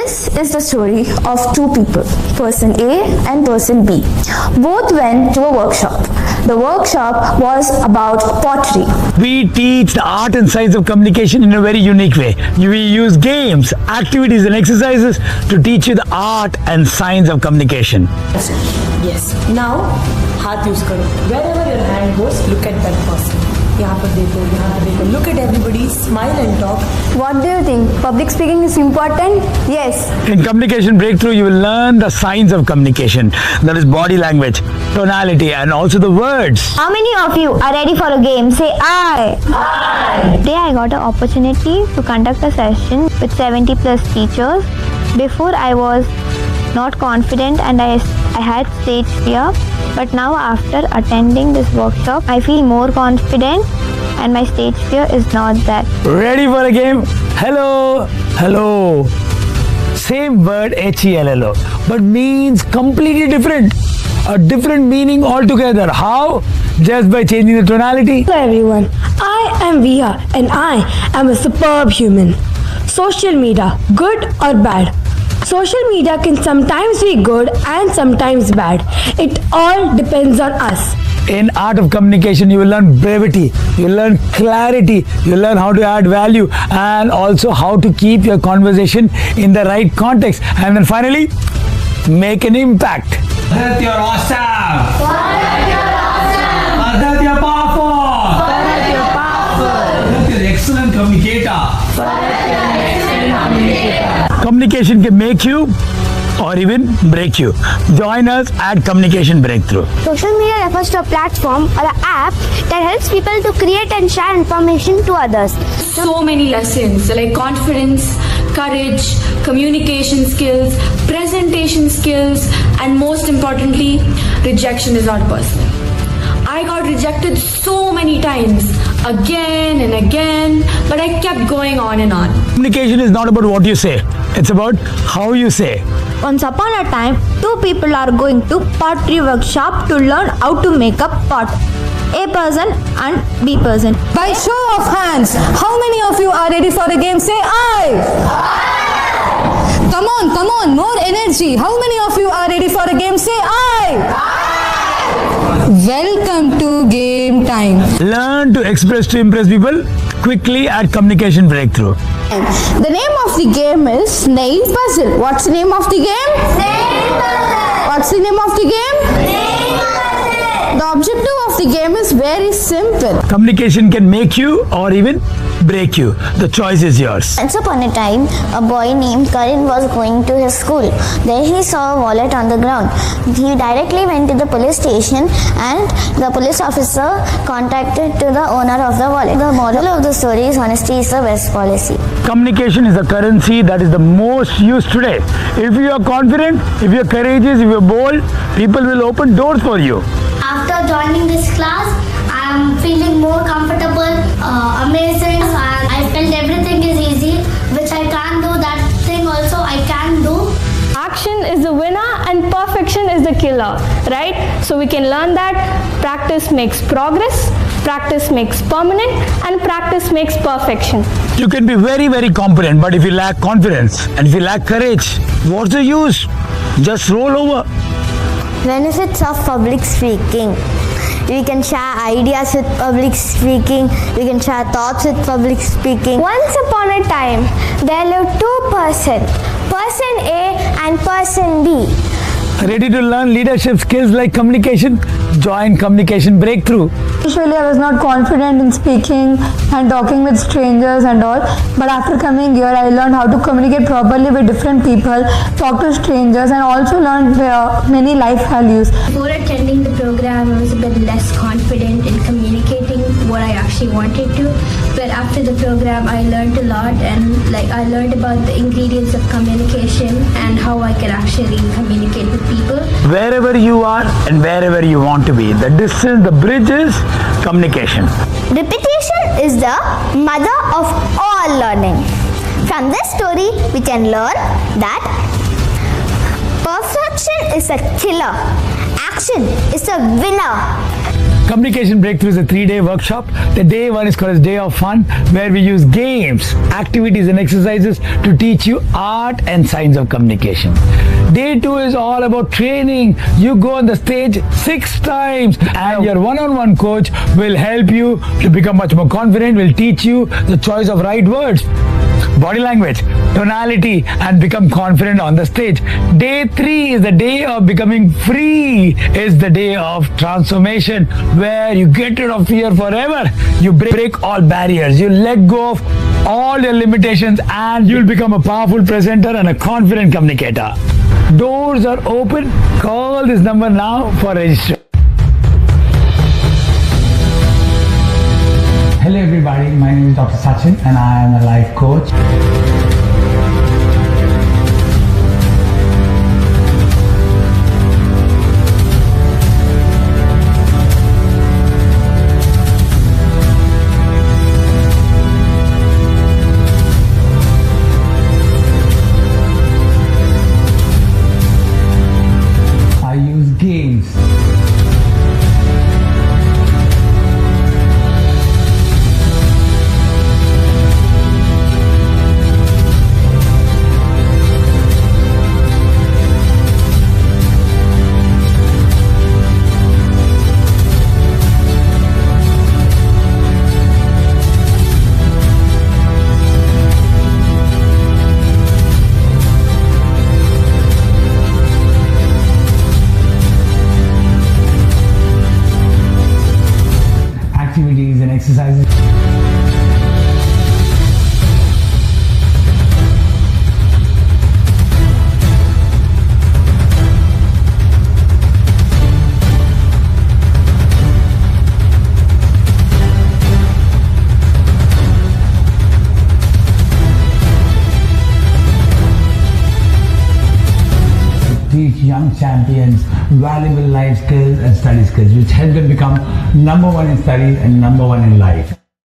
This is the story of two people, person A and person B. Both went to a workshop. The workshop was about pottery. We teach the art and science of communication in a very unique way. We use games, activities and exercises to teach you the art and science of communication. Yes. Now, हाथ use करो. Wherever your hand goes, look at that person. यहाँ पर देखो, यहाँ पर देखो. Look at everybody, smile and talk. What do you think? Public speaking is important? Yes. In Communication Breakthrough, you will learn the science of communication. That is body language, tonality and also the words. How many of you are ready for a game? Say I. Today I got an opportunity to conduct a session with 70 plus teachers. Before I was not confident and I had stage fear. But now after attending this workshop, I feel more confident and my stage fear is not there. Ready for a game? Hello, hello. Same word H-E-L-L-O, but means completely different. A different meaning altogether. How? Just by changing the tonality. Hello everyone, I am Via and I am a superb human. Social media, good or bad? Social media can sometimes be good and sometimes bad. It all depends on us. In art of communication, you will learn brevity, you will learn clarity, you will learn how to add value and also how to keep your conversation in the right context. And then finally, make an impact. Bharat, you're awesome! Bharat, you're awesome! Bharat, you're powerful! Bharat, you're powerful! Bharat, you're an excellent communicator! Bharat, you're an excellent communicator! Communication can make you or even break you. Join us at Communication Breakthrough. Social media refers to a platform or an app that helps people to create and share information to others. So many lessons like confidence, courage, communication skills, presentation skills, and most importantly, rejection is not personal. I got rejected so many times, again and again, but I kept going on and on. Communication is not about what you say, it's about how you say. Once upon a time, two people are going to pottery workshop to learn how to make a pot. A person and B person. By show of hands, how many of you are ready for a game? Say I. Come on, more energy. How many of you are ready for a game? Say I. Welcome to game time. Learn to express to impress people quickly at Communication Breakthrough. The name of the game is Snail Puzzle. What's the name of the game? Snail puzzle. What's the name of the game? Snail puzzle. The objective of the game is very simple. Communication can make you or even break you. The choice is yours. Once upon a time, a boy named Karan was going to his school. There he saw a wallet on the ground. He directly went to the police station and the police officer contacted to the owner of the wallet. The moral of the story is honesty is the best policy. Communication is a currency that is the most used today. If you are confident, if you are courageous, if you are bold, people will open doors for you. After joining this class, I am feeling more comfortable, amazing, and I felt everything is easy, which I can't do. That thing also I can do. Action is the winner and perfection is the killer, right? So we can learn that practice makes progress, practice makes permanent, and practice makes perfection. You can be very, very competent, but if you lack confidence and if you lack courage, what's the use? Just roll over. Benefits of public speaking. We can share ideas with public speaking. We can share thoughts with public speaking. Once upon a time, there lived two persons, person A and person B. Ready to learn leadership skills like communication? Join Communication Breakthrough. Initially, I was not confident in speaking and talking with strangers and all. But after coming here, I learned how to communicate properly with different people, talk to strangers, and also learned many life values. Before attending the program, I was a bit less confident in communicating what I actually wanted to. But after the program, I learned a lot, and I learned about the ingredients of communication and how I can actually communicate with people. Wherever you are and wherever you want to be, the distance, the bridge is communication. Repetition is the mother of all learning. From this story, we can learn that perfection is a killer, action is a winner. Communication Breakthrough is a 3-day workshop. The day one is called as Day of Fun, where we use games, activities and exercises to teach you art and science of communication. Day 2 is all about training. You go on the stage 6 times and your one-on-one coach will help you to become much more confident, will teach you the choice of right words, body language, tonality, and become confident on the stage. Day 3 is the day of becoming free, is the day of transformation, where you get rid of fear forever. You break all barriers, you let go of all your limitations, and you'll become a powerful presenter and a confident communicator. Doors are open. Call this number now for registration. Hello everybody, my name is Dr. Sachin and I am a life coach. I use games. Activities and exercises. Teach young champions valuable life skills and study skills which help them become number one in studies and number one in life.